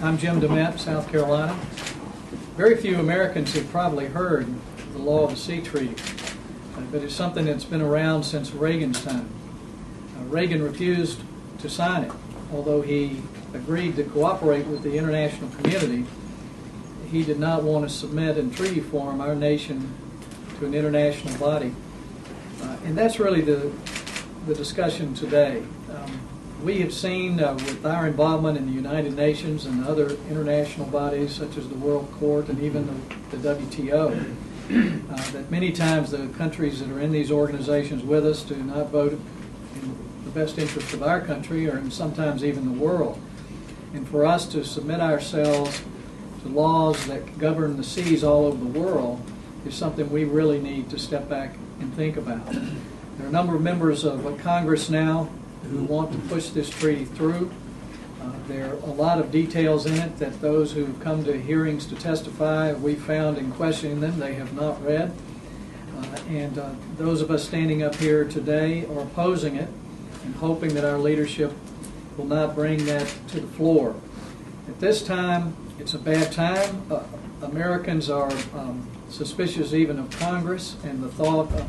I'm Jim DeMent, South Carolina. Very few Americans have probably heard the Law of the Sea Treaty, but it's something that's been around since Reagan's time. Reagan refused to sign it, although he agreed to cooperate with the international community. He did not want to submit in treaty form our nation to an international body. And that's really the discussion today. We have seen with our involvement in the United Nations and other international bodies such as the World Court and even the WTO, that many times the countries that are in these organizations with us do not vote in the best interest of our country or sometimes even the world. And for us to submit ourselves to laws that govern the seas all over the world is something we really need to step back and think about. There are a number of members of Congress now who want to push this treaty through. There are a lot of details in it that those who have come to hearings to testify, we found in questioning them, they have not read. And those of us standing up here today are opposing it and hoping that our leadership will not bring that to the floor. At this time, it's a bad time. Americans are suspicious even of Congress, and the thought of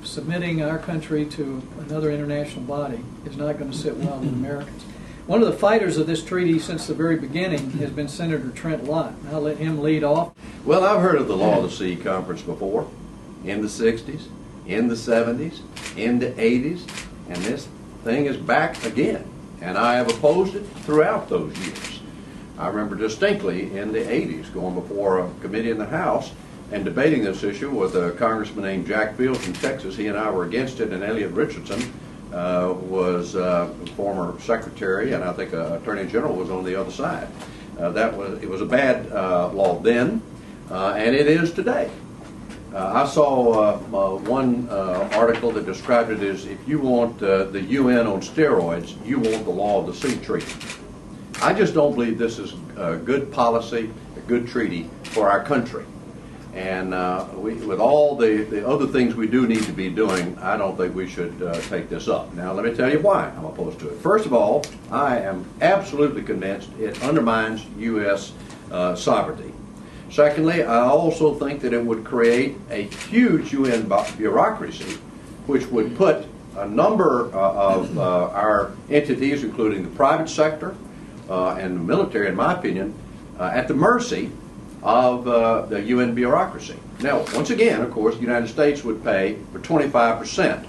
submitting our country to another international body is not going to sit well with Americans. One of the fighters of this treaty since the very beginning has been Senator Trent Lott. I'll let him lead off. Well, I've heard of the Law of the Sea Conference before, in the 60s, in the 70s, in the 80s, and this thing is back again. And I have opposed it throughout those years. I remember distinctly in the 80s going before a committee in the House and debating this issue with a congressman named Jack Fields from Texas. He and I were against it, and Elliot Richardson was a former secretary, and I think Attorney General was on the other side. It was a bad law then, and it is today. I saw one article that described it as, if you want the UN on steroids, you want the Law of the Sea Treaty. I just don't believe this is a good policy, a good treaty for our country. And with all the other things we do need to be doing, I don't think we should take this up. Now, let me tell you why I'm opposed to it. First of all, I am absolutely convinced it undermines U.S. sovereignty. Secondly, I also think that it would create a huge UN bureaucracy, which would put a number of our entities, including the private sector and the military, in my opinion, at the mercy of the UN bureaucracy. Now, once again, of course, the United States would pay for 25%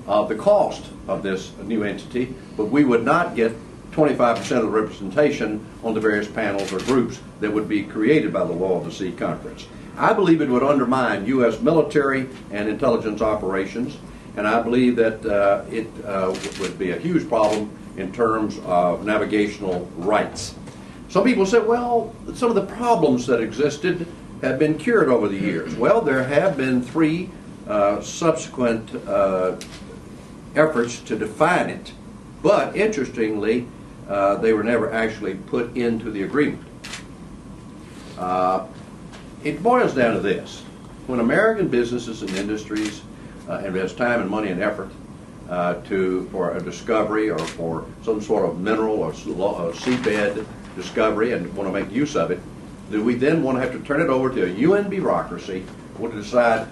of the cost of this new entity, but we would not get 25% of the representation on the various panels or groups that would be created by the Law of the Sea Conference. I believe it would undermine U.S. military and intelligence operations, and I believe that it would be a huge problem in terms of navigational rights. Some people say, well, some of the problems that existed have been cured over the years. Well, there have been 3 subsequent efforts to define it, but interestingly, they were never actually put into the agreement. It boils down to this. When American businesses and industries invest time and money and effort for a discovery or for some sort of mineral or seabed discovery and want to make use of it, do we then want to have to turn it over to a UN bureaucracy who to decide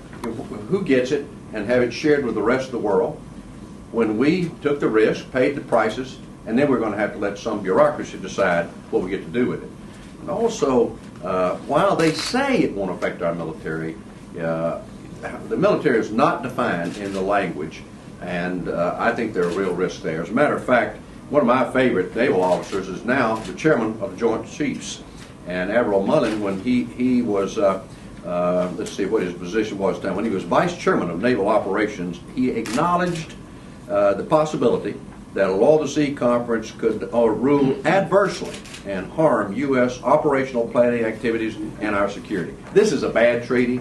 who gets it and have it shared with the rest of the world, when we took the risk, paid the prices, and then we're going to have to let some bureaucracy decide what we get to do with it? And also, while they say it won't affect our military, the military is not defined in the language, and I think there are real risks there. As a matter of fact, one of my favorite naval officers is now the chairman of the Joint Chiefs. And Admiral Mullen, when he was, let's see what his position was now, when he was vice chairman of naval operations, he acknowledged the possibility that a Law of the Sea Conference could rule adversely and harm U.S. operational planning activities and our security. This is a bad treaty.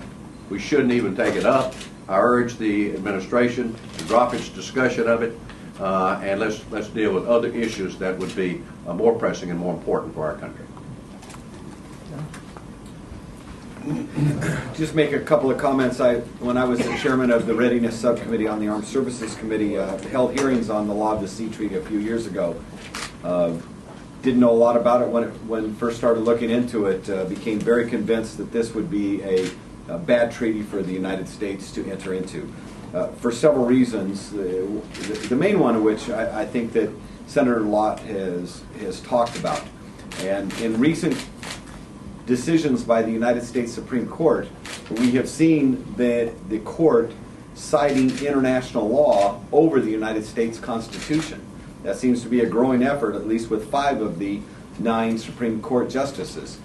We shouldn't even take it up. I urge the administration to drop its discussion of it. And let's deal with other issues that would be more pressing and more important for our country. Just make a couple of comments. When I was the chairman of the Readiness Subcommittee on the Armed Services Committee, held hearings on the Law of the Sea Treaty a few years ago. didn't know a lot about it when first started looking into it. Became very convinced that this would be a bad treaty for the United States to enter into. For several reasons, the main one of which I think that Senator Lott has talked about. And in recent decisions by the United States Supreme Court, we have seen that the court citing international law over the United States Constitution. That seems to be a growing effort, at least with 5 of the 9 Supreme Court justices,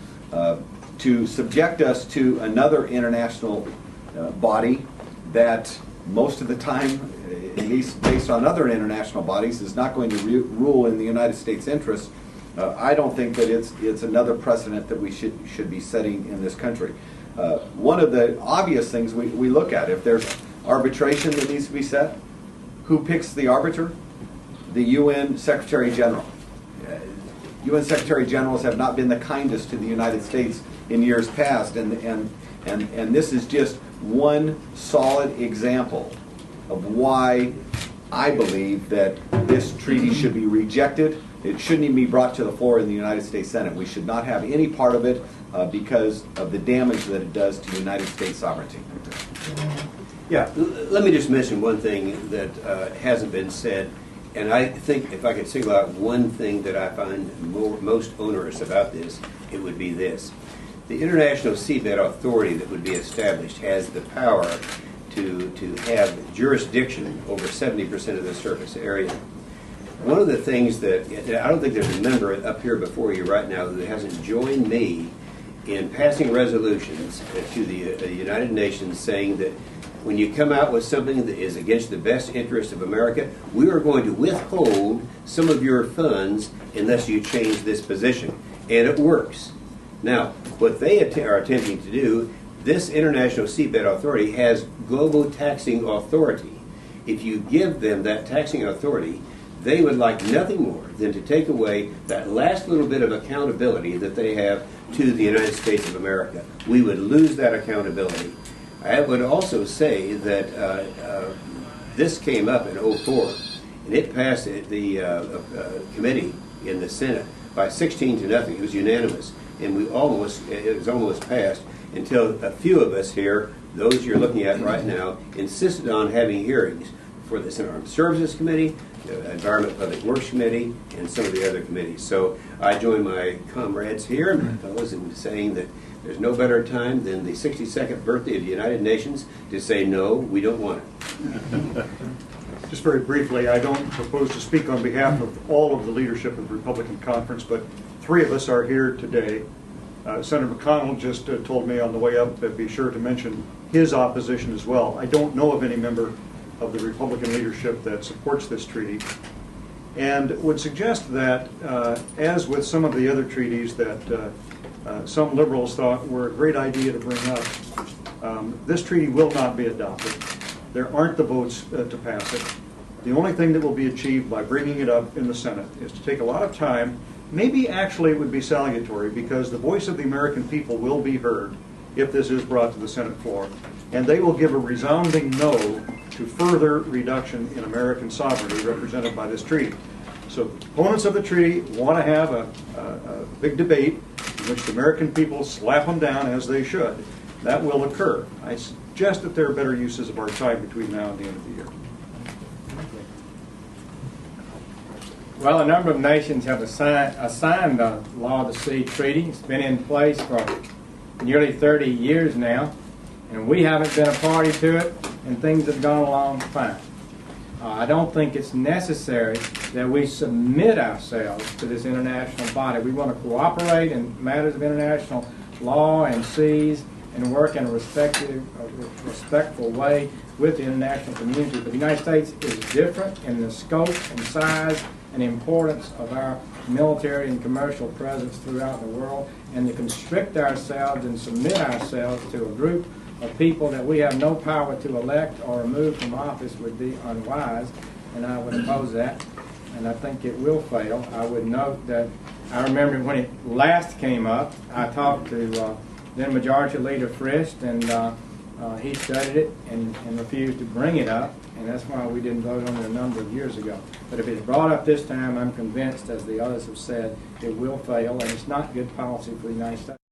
to subject us to another international body that most of the time, at least based on other international bodies, is not going to rule in the United States' interest. I don't think that it's another precedent that we should be setting in this country. One of the obvious things we look at, if there's arbitration that needs to be set, who picks the arbiter? The UN Secretary General. UN Secretary Generals have not been the kindest to the United States in years past, and this is just one solid example of why I believe that this treaty should be rejected. It shouldn't even be brought to the floor in the United States Senate. We should not have any part of it because of the damage that it does to United States sovereignty. Yeah, let me just mention one thing that hasn't been said. And I think if I could single out one thing that I find most onerous about this, it would be this. The International Seabed Authority that would be established has the power to have jurisdiction over 70% of the surface area. One of the things that, I don't think there's a member up here before you right now who hasn't joined me in passing resolutions to the United Nations saying that when you come out with something that is against the best interest of America, we are going to withhold some of your funds unless you change this position. And it works. Now, what they are attempting to do, this International Seabed Authority has global taxing authority. If you give them that taxing authority, they would like nothing more than to take away that last little bit of accountability that they have to the United States of America. We would lose that accountability. I would also say that this came up in '04, and it passed at the committee in the Senate by 16-0. It was unanimous, and it was almost passed until a few of us here, those you're looking at right now, insisted on having hearings for the Senate Armed Services Committee, the Environment Public Works Committee, and some of the other committees. So I join my comrades here, my fellows, in saying that there's no better time than the 62nd birthday of the United Nations to say, no, we don't want it. Just very briefly, I don't propose to speak on behalf of all of the leadership of the Republican Conference, but 3 of us are here today. Senator McConnell just told me on the way up that be sure to mention his opposition as well. I don't know of any member of the Republican leadership that supports this treaty, and would suggest that, as with some of the other treaties that some liberals thought were a great idea to bring up, this treaty will not be adopted. There aren't the votes to pass it. The only thing that will be achieved by bringing it up in the Senate is to take a lot of time. Maybe actually it would be salutary, because the voice of the American people will be heard if this is brought to the Senate floor, and they will give a resounding no to further reduction in American sovereignty represented by this treaty. So opponents of the treaty want to have a big debate in which the American people slap them down, as they should. That will occur. I suggest that there are better uses of our time between now and the end of the year. Well, a number of nations have assigned the Law of the Sea Treaty. It's been in place for nearly 30 years now, and we haven't been a party to it, and things have gone along fine. I don't think it's necessary that we submit ourselves to this international body. We want to cooperate in matters of international law and seas and work in a respectful way with the international community. But the United States is different in the scope and size and importance of our military and commercial presence throughout the world, and to constrict ourselves and submit ourselves to a group of people that we have no power to elect or remove from office would be unwise, and I would oppose that, and I think it will fail. I would note that I remember when it last came up, I talked to then Majority Leader Frist, and He studied it and refused to bring it up, and that's why we didn't vote on it a number of years ago. But if it's brought up this time, I'm convinced, as the others have said, it will fail, and it's not good policy for the United States.